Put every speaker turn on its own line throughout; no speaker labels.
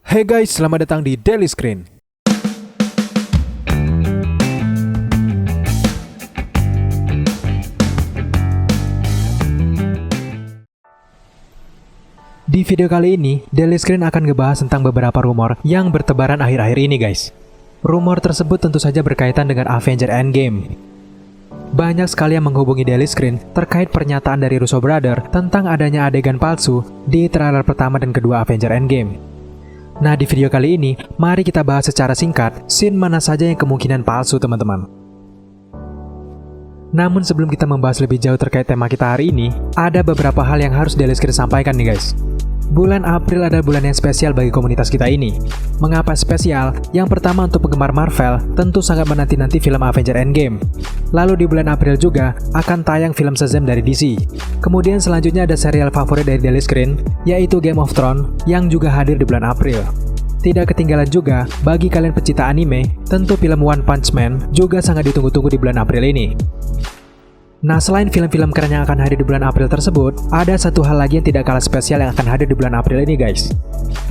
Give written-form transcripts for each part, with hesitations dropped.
Hey guys, selamat datang di Daily Screen. Di video kali ini, Daily Screen akan ngebahas tentang beberapa rumor yang bertebaran akhir-akhir ini guys. Rumor tersebut tentu saja berkaitan dengan Avengers Endgame. Banyak sekali yang menghubungi Daily Screen terkait pernyataan dari Russo Brothers tentang adanya adegan palsu di trailer pertama dan kedua Avengers Endgame. Nah, di video kali ini, mari kita bahas secara singkat scene mana saja yang kemungkinan palsu teman-teman. Namun sebelum kita membahas lebih jauh terkait tema kita hari ini, ada beberapa hal yang harus Daily Screen sampaikan nih guys. Bulan April adalah bulan yang spesial bagi komunitas kita ini. Mengapa spesial? Yang pertama, untuk penggemar Marvel, tentu sangat menanti-nanti film Avengers Endgame. Lalu di bulan April juga akan tayang film Shazam dari DC. Kemudian selanjutnya ada serial favorit dari Daily Screen, yaitu Game of Thrones, yang juga hadir di bulan April. Tidak ketinggalan juga, bagi kalian pecinta anime, tentu film One Punch Man juga sangat ditunggu-tunggu di bulan April ini. Nah, selain film-film keren yang akan hadir di bulan April tersebut, ada satu hal lagi yang tidak kalah spesial yang akan hadir di bulan April ini guys.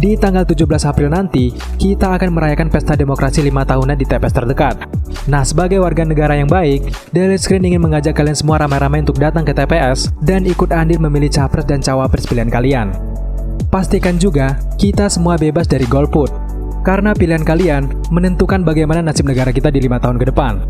Di tanggal 17 April nanti, kita akan merayakan pesta demokrasi 5 tahunan di TPS terdekat. Nah, sebagai warga negara yang baik, Daily Screen ingin mengajak kalian semua ramai-ramai untuk datang ke TPS dan ikut andil memilih capres dan cawapres pilihan kalian. Pastikan juga, kita semua bebas dari golput, karena pilihan kalian menentukan bagaimana nasib negara kita di 5 tahun ke depan.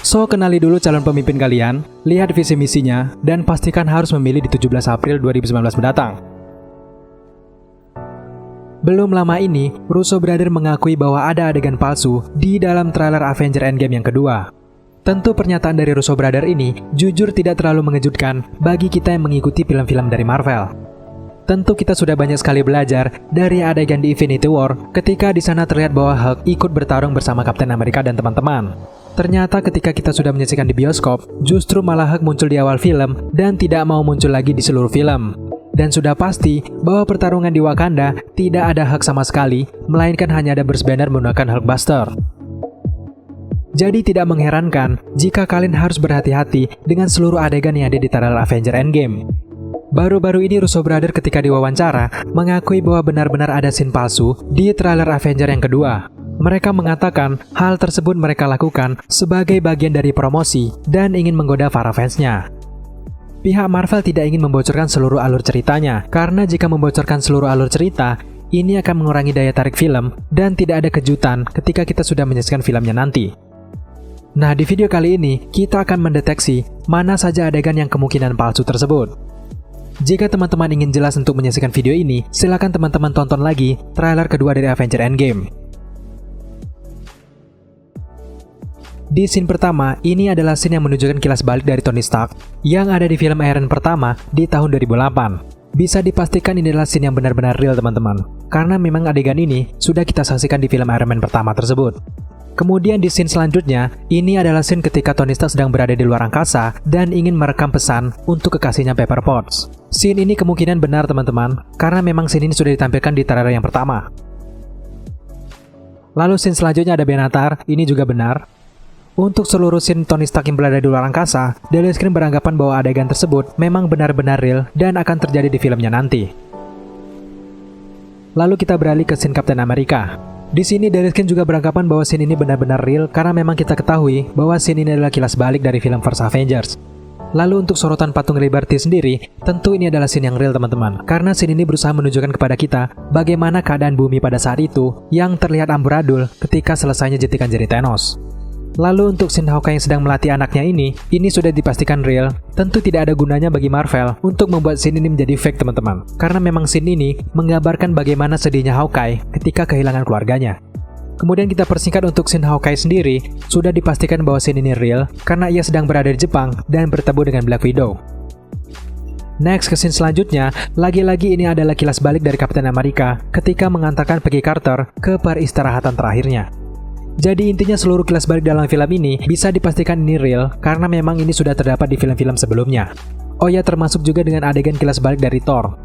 So, kenali dulu calon pemimpin kalian, lihat visi misinya, dan pastikan harus memilih di 17 April 2019 mendatang. Belum lama ini, Russo Brothers mengakui bahwa ada adegan palsu di dalam trailer Avengers Endgame yang kedua. Tentu pernyataan dari Russo Brothers ini jujur tidak terlalu mengejutkan bagi kita yang mengikuti film-film dari Marvel. Tentu kita sudah banyak sekali belajar dari adegan di Infinity War ketika di sana terlihat bahwa Hulk ikut bertarung bersama Captain America dan teman-teman. Ternyata ketika kita sudah menyaksikan di bioskop, justru malah Hulk muncul di awal film dan tidak mau muncul lagi di seluruh film. Dan sudah pasti bahwa pertarungan di Wakanda tidak ada Hulk sama sekali, melainkan hanya ada Bruce Banner menggunakan Hulkbuster. Jadi tidak mengherankan jika kalian harus berhati-hati dengan seluruh adegan yang ada di trailer Avengers Endgame. Baru-baru ini Russo Brothers ketika diwawancara mengakui bahwa benar-benar ada scene palsu di trailer Avengers yang kedua. Mereka mengatakan hal tersebut mereka lakukan sebagai bagian dari promosi dan ingin menggoda para fansnya. Pihak Marvel tidak ingin membocorkan seluruh alur ceritanya, karena jika membocorkan seluruh alur cerita, ini akan mengurangi daya tarik film dan tidak ada kejutan ketika kita sudah menyaksikan filmnya nanti. Nah, di video kali ini, kita akan mendeteksi mana saja adegan yang kemungkinan palsu tersebut. Jika teman-teman ingin jelas untuk menyaksikan video ini, silakan teman-teman tonton lagi trailer kedua dari Avengers Endgame. Di scene pertama, ini adalah scene yang menunjukkan kilas balik dari Tony Stark yang ada di film Iron Man pertama di tahun 2008. Bisa dipastikan ini adalah scene yang benar-benar real teman-teman, karena memang adegan ini sudah kita saksikan di film Iron Man pertama tersebut. Kemudian di scene selanjutnya, ini adalah scene ketika Tony Stark sedang berada di luar angkasa dan ingin merekam pesan untuk kekasihnya Pepper Potts. Scene ini kemungkinan benar teman-teman, karena memang scene ini sudah ditampilkan di trailer yang pertama. Lalu scene selanjutnya ada Benatar, ini juga benar. Untuk seluruh scene Tony Stark yang berada di luar angkasa, Daily Screen beranggapan bahwa adegan tersebut memang benar-benar real dan akan terjadi di filmnya nanti. Lalu kita beralih ke scene Captain America. Di sini Daily Screen juga beranggapan bahwa scene ini benar-benar real karena memang kita ketahui bahwa scene ini adalah kilas balik dari film First Avengers. Lalu untuk sorotan patung Liberty sendiri, tentu ini adalah scene yang real teman-teman, karena scene ini berusaha menunjukkan kepada kita bagaimana keadaan bumi pada saat itu yang terlihat amburadul ketika selesainya jentikan jari Thanos. Lalu untuk scene Hawkeye yang sedang melatih anaknya ini sudah dipastikan real. Tentu tidak ada gunanya bagi Marvel untuk membuat scene ini menjadi fake teman-teman, karena memang scene ini menggambarkan bagaimana sedihnya Hawkeye ketika kehilangan keluarganya. Kemudian kita persingkat untuk scene Hawkeye sendiri, sudah dipastikan bahwa scene ini real karena ia sedang berada di Jepang dan bertemu dengan Black Widow. Next ke scene selanjutnya, lagi-lagi ini adalah kilas balik dari Captain America ketika mengantarkan Peggy Carter ke peristirahatan terakhirnya. Jadi intinya seluruh kilas balik dalam film ini bisa dipastikan ini real karena memang ini sudah terdapat di film-film sebelumnya. Oh ya, termasuk juga dengan adegan kilas balik dari Thor.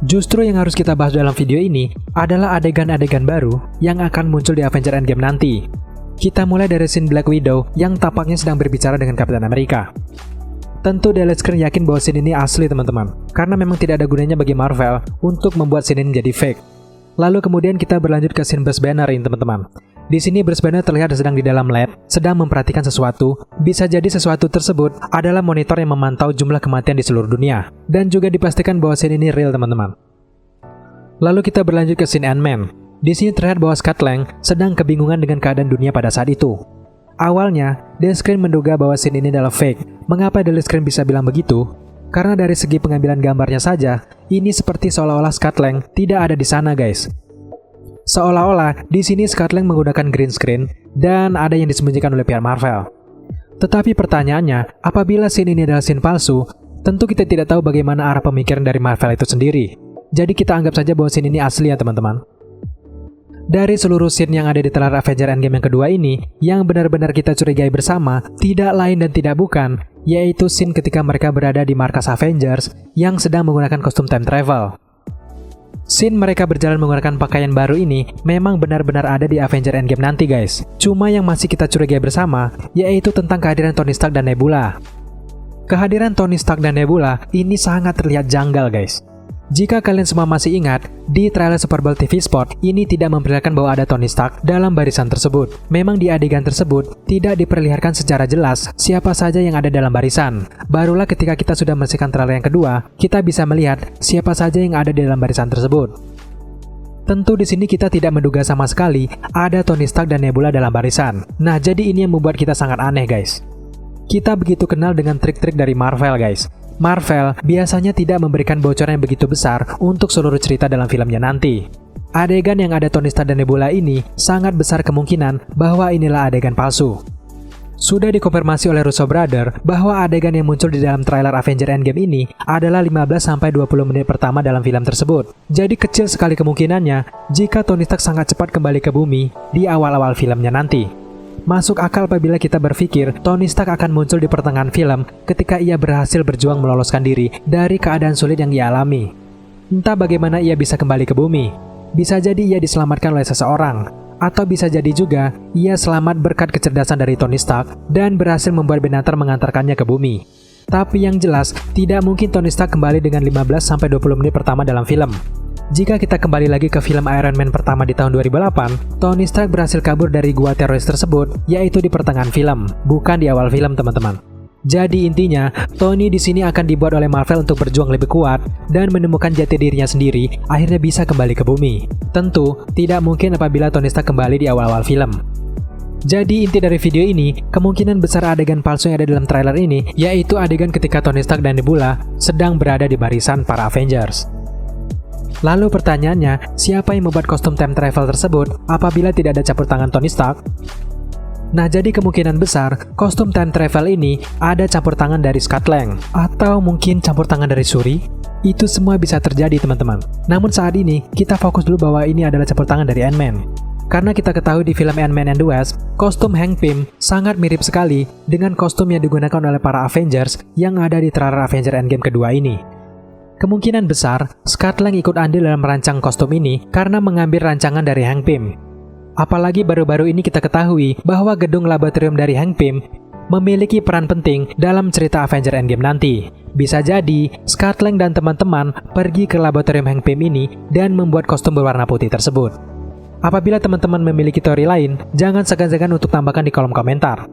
Justru yang harus kita bahas dalam video ini adalah adegan-adegan baru yang akan muncul di Avengers Endgame nanti. Kita mulai dari scene Black Widow yang tampaknya sedang berbicara dengan Captain America. Tentu Daily Screen yakin bahwa scene ini asli teman-teman, karena memang tidak ada gunanya bagi Marvel untuk membuat scene ini menjadi fake. Lalu kemudian kita berlanjut ke scene Bruce Banner ini teman-teman. Di sini Bruce Banner terlihat sedang di dalam lab, sedang memperhatikan sesuatu. Bisa jadi sesuatu tersebut adalah monitor yang memantau jumlah kematian di seluruh dunia. Dan juga dipastikan bahwa scene ini real teman-teman. Lalu kita berlanjut ke scene Ant-Man. Di sini terlihat bahwa Scott Lang sedang kebingungan dengan keadaan dunia pada saat itu. Awalnya, Daily Screen menduga bahwa scene ini adalah fake. Mengapa Daily Screen bisa bilang begitu? Karena dari segi pengambilan gambarnya saja, ini seperti seolah-olah Scott Lang tidak ada di sana guys. Seolah-olah di sini Scott Lang menggunakan green screen dan ada yang disembunyikan oleh pihak Marvel. Tetapi pertanyaannya, apabila scene ini adalah scene palsu, tentu kita tidak tahu bagaimana arah pemikiran dari Marvel itu sendiri. Jadi kita anggap saja bahwa scene ini asli ya teman-teman. Dari seluruh scene yang ada di trailer Avengers Endgame yang kedua ini, yang benar-benar kita curigai bersama, tidak lain dan tidak bukan, yaitu scene ketika mereka berada di markas Avengers yang sedang menggunakan kostum time travel. Scene mereka berjalan menggunakan pakaian baru ini memang benar-benar ada di Avengers Endgame nanti guys. Cuma yang masih kita curigai bersama, yaitu tentang kehadiran Tony Stark dan Nebula. Kehadiran Tony Stark dan Nebula ini sangat terlihat janggal guys. Jika kalian semua masih ingat, di trailer Super Bowl TV Spot ini tidak memperlihatkan bahwa ada Tony Stark dalam barisan tersebut. Memang di adegan tersebut tidak diperlihatkan secara jelas siapa saja yang ada dalam barisan. Barulah ketika kita sudah menyaksikan trailer yang kedua, kita bisa melihat siapa saja yang ada di dalam barisan tersebut. Tentu di sini kita tidak menduga sama sekali ada Tony Stark dan Nebula dalam barisan. Nah, jadi ini yang membuat kita sangat aneh guys. Kita begitu kenal dengan trik-trik dari Marvel guys. Marvel biasanya tidak memberikan bocoran yang begitu besar untuk seluruh cerita dalam filmnya nanti. Adegan yang ada Tony Stark dan Nebula ini sangat besar kemungkinan bahwa inilah adegan palsu. Sudah dikonfirmasi oleh Russo Brothers bahwa adegan yang muncul di dalam trailer Avengers Endgame ini adalah 15-20 menit pertama dalam film tersebut. Jadi kecil sekali kemungkinannya jika Tony Stark sangat cepat kembali ke bumi di awal-awal filmnya nanti. Masuk akal apabila kita berpikir Tony Stark akan muncul di pertengahan film ketika ia berhasil berjuang meloloskan diri dari keadaan sulit yang ia alami. Entah bagaimana ia bisa kembali ke bumi. Bisa jadi ia diselamatkan oleh seseorang. Atau bisa jadi juga ia selamat berkat kecerdasan dari Tony Stark dan berhasil membuat Benatar mengantarkannya ke bumi. Tapi yang jelas, tidak mungkin Tony Stark kembali dengan 15-20 menit pertama dalam film. Jika kita kembali lagi ke film Iron Man pertama di tahun 2008, Tony Stark berhasil kabur dari gua teroris tersebut, yaitu di pertengahan film, bukan di awal film teman-teman. Jadi intinya, Tony di sini akan dibuat oleh Marvel untuk berjuang lebih kuat dan menemukan jati dirinya sendiri, akhirnya bisa kembali ke bumi. Tentu, tidak mungkin apabila Tony Stark kembali di awal-awal film. Jadi inti dari video ini, kemungkinan besar adegan palsu yang ada dalam trailer ini, yaitu adegan ketika Tony Stark dan Nebula sedang berada di barisan para Avengers. Lalu pertanyaannya, siapa yang membuat kostum time travel tersebut apabila tidak ada campur tangan Tony Stark? Nah, jadi kemungkinan besar kostum time travel ini ada campur tangan dari Scott Lang atau mungkin campur tangan dari Shuri. Itu semua bisa terjadi teman-teman. Namun saat ini kita fokus dulu bahwa ini adalah campur tangan dari Ant-Man. Karena kita ketahui di film Ant-Man and the Wasp, kostum Hank Pym sangat mirip sekali dengan kostum yang digunakan oleh para Avengers yang ada di trailer Avengers Endgame kedua ini. Kemungkinan besar, Scott Lang ikut andil dalam merancang kostum ini karena mengambil rancangan dari Hank Pym. Apalagi baru-baru ini kita ketahui bahwa gedung laboratorium dari Hank Pym memiliki peran penting dalam cerita Avengers Endgame nanti. Bisa jadi, Scott Lang dan teman-teman pergi ke laboratorium Hank Pym ini dan membuat kostum berwarna putih tersebut. Apabila teman-teman memiliki teori lain, jangan segan-segan untuk tambahkan di kolom komentar.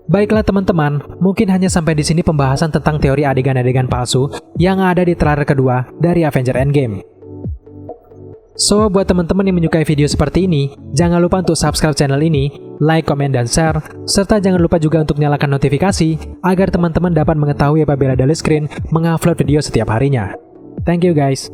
Baiklah teman-teman, mungkin hanya sampai di sini pembahasan tentang teori adegan-adegan palsu yang ada di trailer kedua dari Avengers Endgame. So, buat teman-teman yang menyukai video seperti ini, jangan lupa untuk subscribe channel ini, like, komen, dan share, serta jangan lupa juga untuk nyalakan notifikasi agar teman-teman dapat mengetahui apabila Daily Screen mengupload video setiap harinya. Thank you guys.